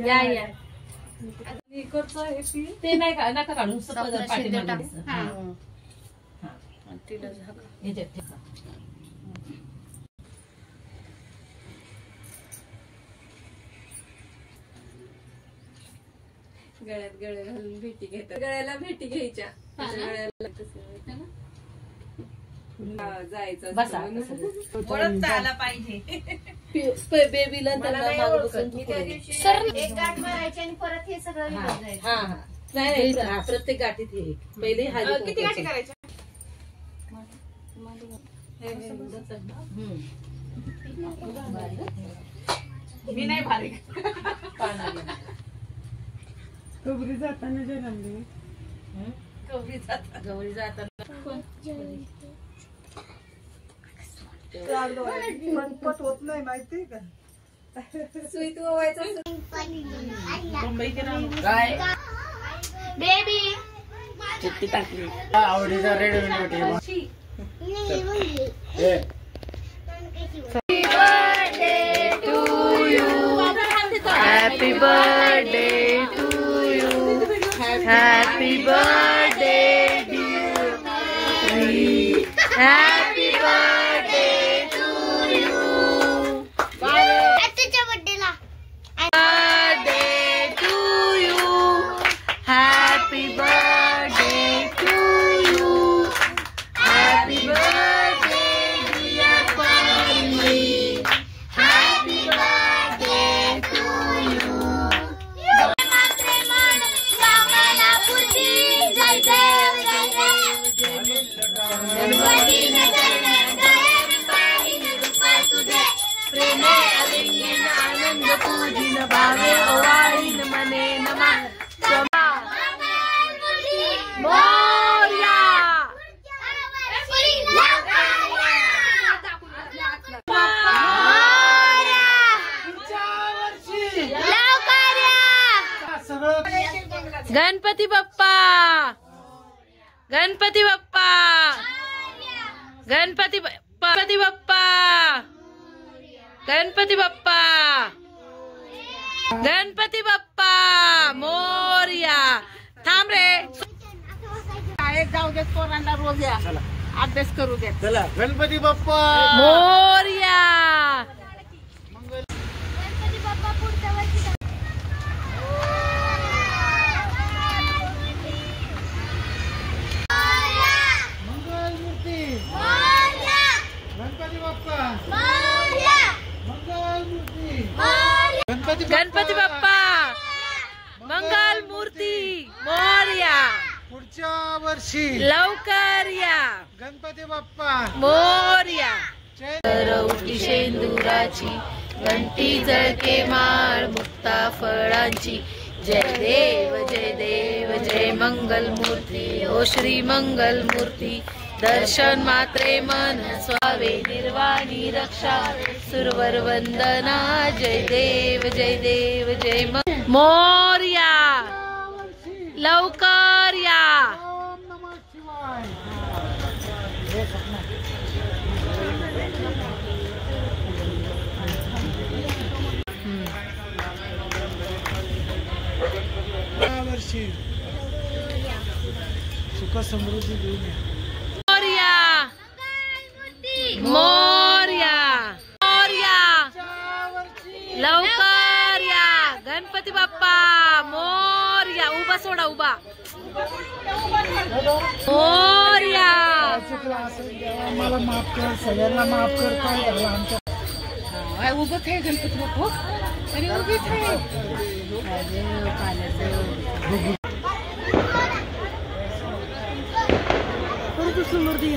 या या ते नाही का नका काढून गळ्यात गळे घालून भेटी घेतात. गळ्याला भेटी घ्यायच्या. जायचं आला पाहिजे बेबीला सर एक गाठ मारायची आणि परत हे सगळं नाही प्रत्येक गाठीत हे पहिले किती गाठी करायच्या? मी नाही बारीक गौरी जाताना जन्मली. गौरी जाताना पट होत नाही माहिती का? सुईत ओवायचं काय बेबी चिट्टी टाकली आवडीचा red happy birthday to you happy birthday happy birthday to you आजच्या बर्थडेला birthday to you happy birthday to you happy birthday dear family happy birthday to you प्रेमे अलिंगन आनंद पूजिन भावे ओवाळीन मने नमा मोरया गणपती बाप्पा गणपती बाप्पा गणपती गणपती बाप्पा गणपती बाप्पा गणपती बाप्पा मोरया. थांब रे शाळेत जाऊ देत पोरांना रोज या अभ्यास करू देत. चला गणपती बाप्पा मोरया. गणपती बाप्पा पुढच्या वर्षी मंगलमूर्ती गणपती बाप्पा मंगलमूर्ती गणपती बाप्पा मंगल मूर्ती मोरया. पुढच्या वर्षी लवकर या गणपती बाप्पा मोरया. जय रवटी शेंदुराची घंटी जळके माळ मुक्ता फळांची जय देव जय मंगल मूर्ती ओ श्री मंगल मूर्ती. दर्शन मात्रे मन स्वावे निर्वाणी रक्षा सुरवर वंदना जय देव जय मोरया. लवकर या ओम नमः शिवाय. या वर्षी सुख समृद्धी देऊन या. मोरया मोरया लवकर या गणपती बाप्पा मोरया. उभा सोडा उभा मोरया. मला माफ कर सगळ्यांना माफ कर. काय झालं आमच्या उभं थे गणपती बाप्पा आणि उभी थे समृद्धी